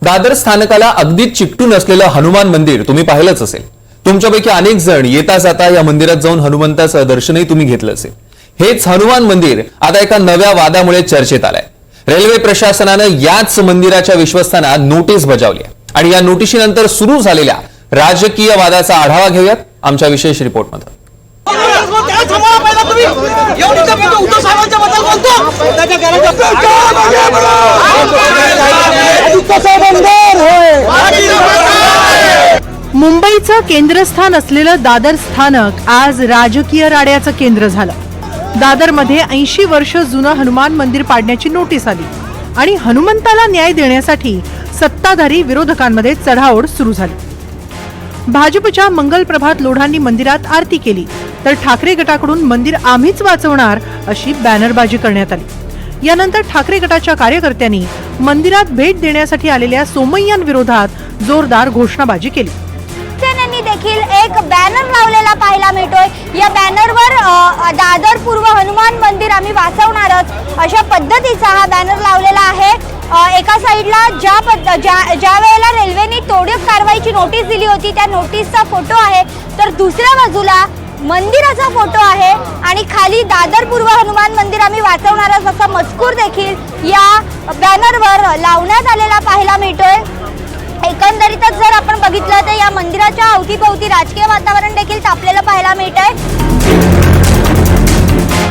दादर स्थानकाला अगदीच चिकटून असलेलं हनुमान मंदिर तुम्ही पाहिलंच असेल। तुमच्यापैकी अनेक जण येता जाता या मंदिरात जाऊन हनुमंताचं दर्शनही तुम्ही घेतलं असेल। हेच हनुमान मंदिर आता एका नव्या वादामुळे चर्चेत आलंय। रेल्वे प्रशासनानं याच मंदिराच्या विश्वस्तांना नोटीस बजावली आणि या नोटिशीनंतर सुरू झालेल्या राजकीय वादाचा आढावा घेऊयात आमच्या विशेष रिपोर्टमध्ये। मुंबईचं केंद्रस्थान असलेलं दादर स्थानक आज राजकीय राड्याचं केंद्र झालं। दादरमध्ये 80 वर्ष जुनं हनुमान मंदिर पाडण्याची नोटीस आली आणि हनुमंताला न्याय देण्यासाठी सत्ताधारी विरोधकांमध्ये चढाओढ सुरू झाली। भाजपच्या मंगलप्रभात लोढांनी मंदिरात आरती केली तर ठाकरे गटाकडून मंदिर आम्हीच वाचवणार अशी बॅनरबाजी करण्यात आली। यानंतर ठाकरे गटाच्या कार्यकर्त्यांनी मंदिरात भेट देण्यासाठी आलेल्या सोमय्यांविरोधात जोरदार घोषणाबाजी केली। त्यांनी देखील एक बॅनर लावलेला पाहायला मिळतोय। या बॅनरवर दादर पूर्व हनुमान मंदिर आम्ही वाचवणारच अशा पद्धतीचा हा बॅनर लावलेला आहे। एका साइडला ज्या वेळेला रेल्वेने तोडीस कारवाईची नोटीस दिली होती त्या नोटीसचा फोटो आहे, तर दुसऱ्या बाजूला मंदिराचा फोटो आहे आणि खाली दादर पूर्व हनुमान मंदिर आम्ही वाचवणारच असा मजकूर देखील या बॅनरवर लावण्यात आलेला पाहायला मिळतोय। एकंदरीतच जर आपण बघितलं तर या मंदिराच्या अवतीभोवती राजकीय वातावरण देखील तापलेलं पाहायला मिळतंय।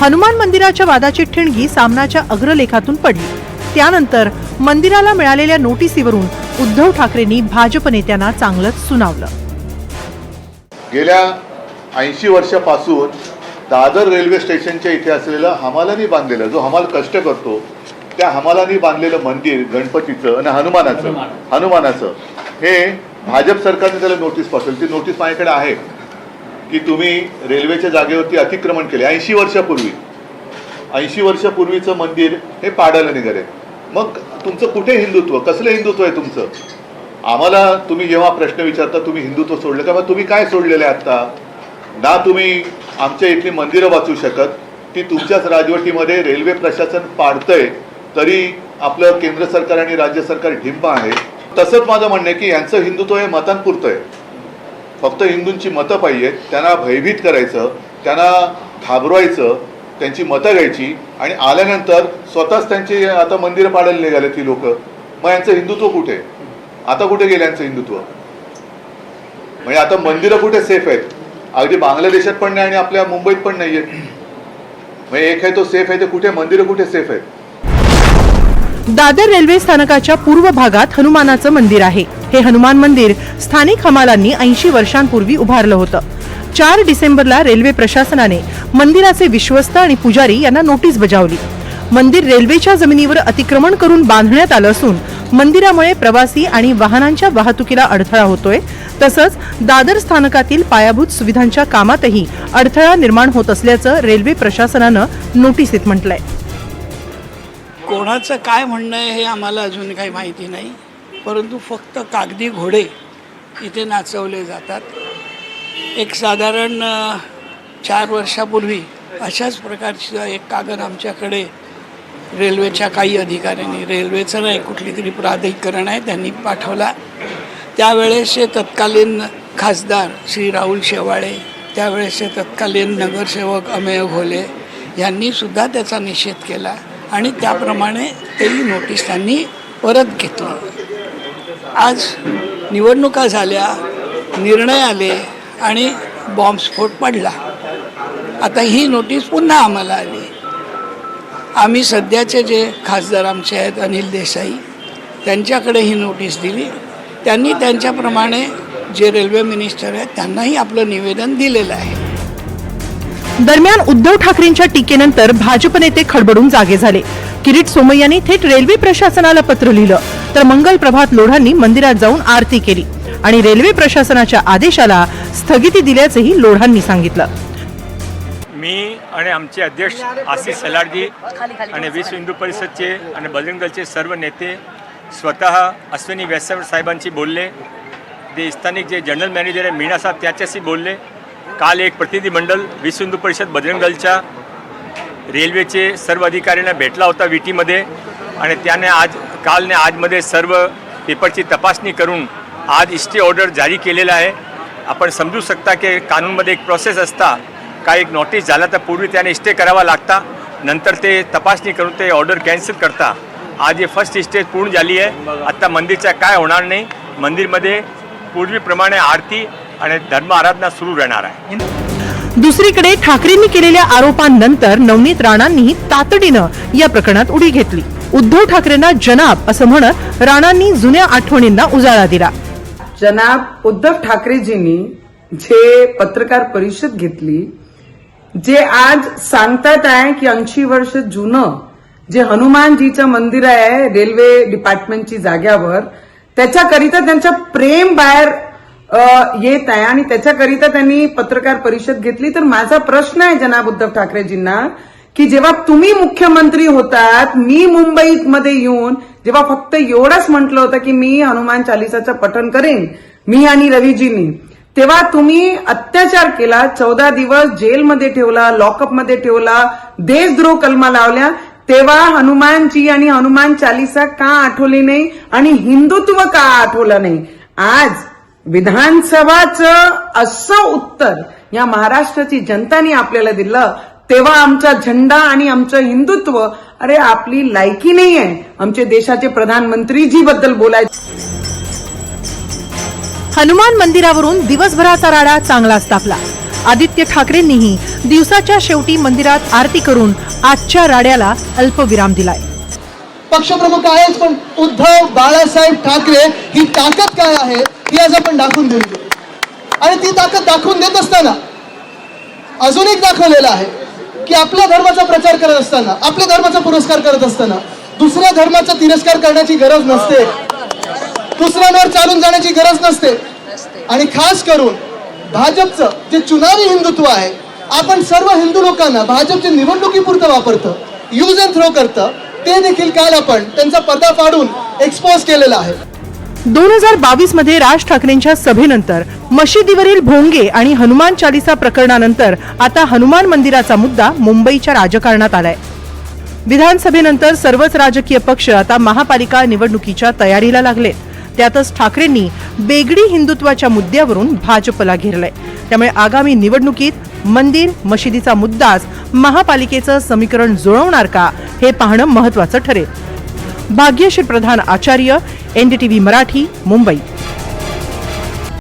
हनुमान मंदिराच्या वादाची ठिणगी सामनाच्या अग्रलेखातून पडली। त्यानंतर मंदिराला मिळालेल्या नोटिसीवरून उद्धव ठाकरेंनी भाजप नेत्यांना चांगलंच सुनावलं। गेल्या 80 वर्षापासून दादर रेल्वे स्टेशनच्या इथे असलेलं हमालांनी बांधलेलं, जो हमाल कष्ट करतो त्या हमालांनी बांधलेलं मंदिर गणपतीचं आणि हनुमानाचं हे भाजप सरकारने त्याला नोटीस पाठवली। ती नोटीस माझ्याकडे आहे की तुम्ही रेल्वेच्या जागेवरती अतिक्रमण केले 80 वर्षापूर्वी। 80 वर्षापूर्वीचं मंदिर हे पाडायला निघाले। मग तुमचं कुठे हिंदुत्व, कसलं हिंदुत्व आहे तुमचं? आम्हाला तुम्ही जेव्हा प्रश्न विचारता तुम्ही हिंदुत्व सोडलं का, मग तुम्ही काय सोडलेलं आहे आत्ता? ना तुम्ही आमच्या इथली मंदिरं वाचू शकत, ती तुमच्याच राजवटीमध्ये रेल्वे प्रशासन पाडतंय तरी आपलं केंद्र सरकार आणि राज्य सरकार ढिंब आहे। तसंच माझं म्हणणं आहे की यांचं हिंदुत्व हे मतांपुरतं आहे। फक्त हिंदूंची मतं पाहिजेत, त्यांना भयभीत करायचं, त्यांना घाबरवायचं, त्यांची मतं घ्यायची आणि आल्यानंतर स्वतःच त्यांची आता मंदिरं पाडायला निघाले ती लोक। मग यांचं हिंदुत्व कुठे? आता कुठे गेलं यांचं हिंदुत्व? म्हणजे आता मंदिरं कुठे सेफ आहेत? अगदी बांगलादेशात पण नाही आणि आपल्या मुंबईत पण नाही आहेत। म्हणजे एक आहे तो सेफ आहे, ते कुठे मंदिरं कुठे सेफ आहेत? दादर रेल्वे स्थानकाच्या पूर्व भागात हनुमानाचं मंदिर आहे। हे हनुमान मंदिर स्थानिक हमालांनी 80 वर्षांपूर्वी उभारलं होतं। 4 डिसेंबरला रेल्वे प्रशासनाने मंदिराचे विश्वस्त आणि पुजारी यांना नोटीस बजावली। मंदिर रेल्वेच्या जमिनीवर अतिक्रमण करून बांधण्यात आलं असून मंदिरामुळे प्रवासी आणि वाहनांच्या वाहतुकीला अडथळा होतोय। तसंच दादर स्थानकातील पायाभूत सुविधांच्या कामातही अडथळा निर्माण होत असल्याचं रेल्वे प्रशासनानं नोटीसीत म्हटलंय। कोणाचं काय म्हणणं आहे हे आम्हाला अजून काही माहिती नाही, परंतु फक्त कागदी घोडे इथे नाचवले जातात। एक साधारण 4 वर्षापूर्वी अशाच प्रकारचा एक कागद आमच्याकडे रेल्वेच्या काही अधिकाऱ्यांनी, रेल्वेचं नाही कुठली तरी प्राधिकरण आहे त्यांनी पाठवला। त्यावेळेसचे तत्कालीन खासदार श्री राहुल शेवाळे, त्यावेळेसचे तत्कालीन नगरसेवक अमेय घोले यांनी सुद्धा त्याचा निषेध केला आणि त्याप्रमाणे तेही नोटीस त्यांनी परत घेतली। आज निवडणुका झाल्या, निर्णय आले आणि बॉम्बस्फोट पडला। आता ही नोटीस पुन्हा आम्हाला आली। आम्ही सध्याचे जे खासदार आमचे आहेत अनिल देसाई त्यांच्याकडे ही नोटीस दिली। त्यांनी त्यांच्याप्रमाणे जे रेल्वे मिनिस्टर आहेत त्यांनाही आपलं निवेदन दिलेलं आहे। दरम्यान उद्धव ठाकरेंच्या टीकेनंतर भाजप नेते खडबडून जागे झाले। किरीट सोमय्यांनी थेट रेल्वे प्रशासनाला पत्र लिहिलं तर मंगलप्रभात लोढांनी मंदिरात जाऊन आरती केली आणि रेल्वे प्रशासनाच्या आदेशाला स्थगिती दिल्याचंही लोढांनी सांगितलं। मी आणि आमचे अध्यक्ष आशिष सलाडजी आणि विश्व हिंदू परिषदचे आणि बजरंग दलचे सर्व नेते स्वतः अश्विनी व्याससाहेब साहेबांशी बोलले। ते स्थानिक जे जनरल मॅनेजर आहे मीना साहेब त्याच्याशी बोलले। काल एक प्रतिनिधी मंडळ विश्व हिंदू परिषद बजरंग दलच्या रेल्वेचे सर्व अधिकाऱ्यांना भेटला होता विटीमध्ये आणि त्याने कालने आजमध्ये सर्व पेपरची तपासणी करून आज स्टे ऑर्डर जारी केलेला आहे. आपण समजू शकता की कानूनमध्ये एक प्रोसेस असता, काय एक नोटीस झाला तर पूर्वी त्याने स्टे करावा लागता, नंतर ते तपासणी करून ते ऑर्डर कॅन्सल करता. आज हे फर्स्ट स्टेज पूर्ण झाली आहे. आता मंदिरच्या काय होणार नाही, मंदिरमध्ये पूर्वीप्रमाणे आरती आणि धर्म आराधना सुरू राहणार आहे. दुसरीकडे ठाकरेंनी केलेल्या आरोपांनंतर नवनीत राणांनीही तातडीनं या प्रकरणात उडी घेतली. उद्धव ठाकरेंना जनाब असं म्हणत राणांनी जुन्या आठवणींना उजाळा दिला. जनाब उद्धव ठाकरेजींनी जे पत्रकार परिषद घेतली, जे आज सांगतात आहे की 80 वर्ष जुनं जे हनुमानजीचं मंदिर आहे रेल्वे डिपार्टमेंटची जाग्यावर, त्याच्याकरिता त्यांचं प्रेम बाहेर येत आहे आणि त्याच्याकरिता त्यांनी पत्रकार परिषद घेतली. तर माझा प्रश्न आहे जनाब उद्धव ठाकरेजींना की जेव्हा तुम्ही मुख्यमंत्री होतात, मी मुंबईमध्ये येऊन जेव्हा फक्त एवढंच म्हटलं होतं की मी हनुमान चालिसाचं पठण करेन, मी आणि रवीजींनी, तेव्हा तुम्ही अत्याचार केला, 14 दिवस जेलमध्ये ठेवला, लॉकअपमध्ये ठेवला, देशद्रोह कलमा लावल्या. तेव्हा हनुमानजी आणि हनुमान चालिसा का आठवली नाही आणि हिंदुत्व का आठवलं नाही? आज विधानसभाचं असं उत्तर या महाराष्ट्राची जनताने आपल्याला दिलं, तेव्हा आमचा झेंडा आणि आमचं हिंदुत्व, अरे आपली लायकी नाही आहे आमचे देशाचे प्रधानमंत्रीजी बद्दल बोलायचं. हनुमान मंदिरावरून दिवसभराचा राडा चांगलाच तापला. आदित्य ठाकरेंनीही दिवसाच्या शेवटी मंदिरात आरती करून आजच्या राड्याला अल्पविराम दिलाय. पक्षप्रमुख आहेच, पण उद्धव बाळासाहेब ठाकरे ही ताकद काय आहे ही आज आपण दाखवून देऊ. आणि ती ताकद दाखवून देत असताना अजून एक दाखवलेलं आहे की आपल्या धर्माचा प्रचार करत असताना, आपल्या धर्माचा पुरस्कार करत असताना दुसऱ्या धर्माचा तिरस्कार करण्याची गरज नसते, दुसऱ्यांवर चालून जाण्याची गरज नसते. आणि खास करून भाजपचं जे चुनावी हिंदुत्व आहे, आपण सर्व हिंदू लोकांना भाजपच्या निवडणुकीपुरतं वापरतं, यूज अँड थ्रो करतं, ते देखील काल आपण त्यांचा पर्दा फाडून एक्सपोज केलेला आहे. 2022 मध्ये राज ठाकरेंच्या सभेनंतर मशिदीवरील भोंगे आणि हनुमान चालिसा प्रकरणानंतर आता हनुमान मंदिराचा मुद्दा मुंबईच्या राजकारणात आलाय. विधानसभेनंतर सर्वच राजकीय पक्ष आता महापालिका निवडणुकीच्या तयारीला लागले. त्यातच ठाकरेंनी बेगडी हिंदुत्वाच्या मुद्द्यावरून भाजपला घेरलंय. त्यामुळे आगामी निवडणुकीत मंदिर मशिदीचा मुद्दाच महापालिकेचं समीकरण जुळवणार का हे पाहणं महत्त्वाचं ठरेल. भाग्यश्री प्रधान आचार्य, NDTV मराठी, मुंबई.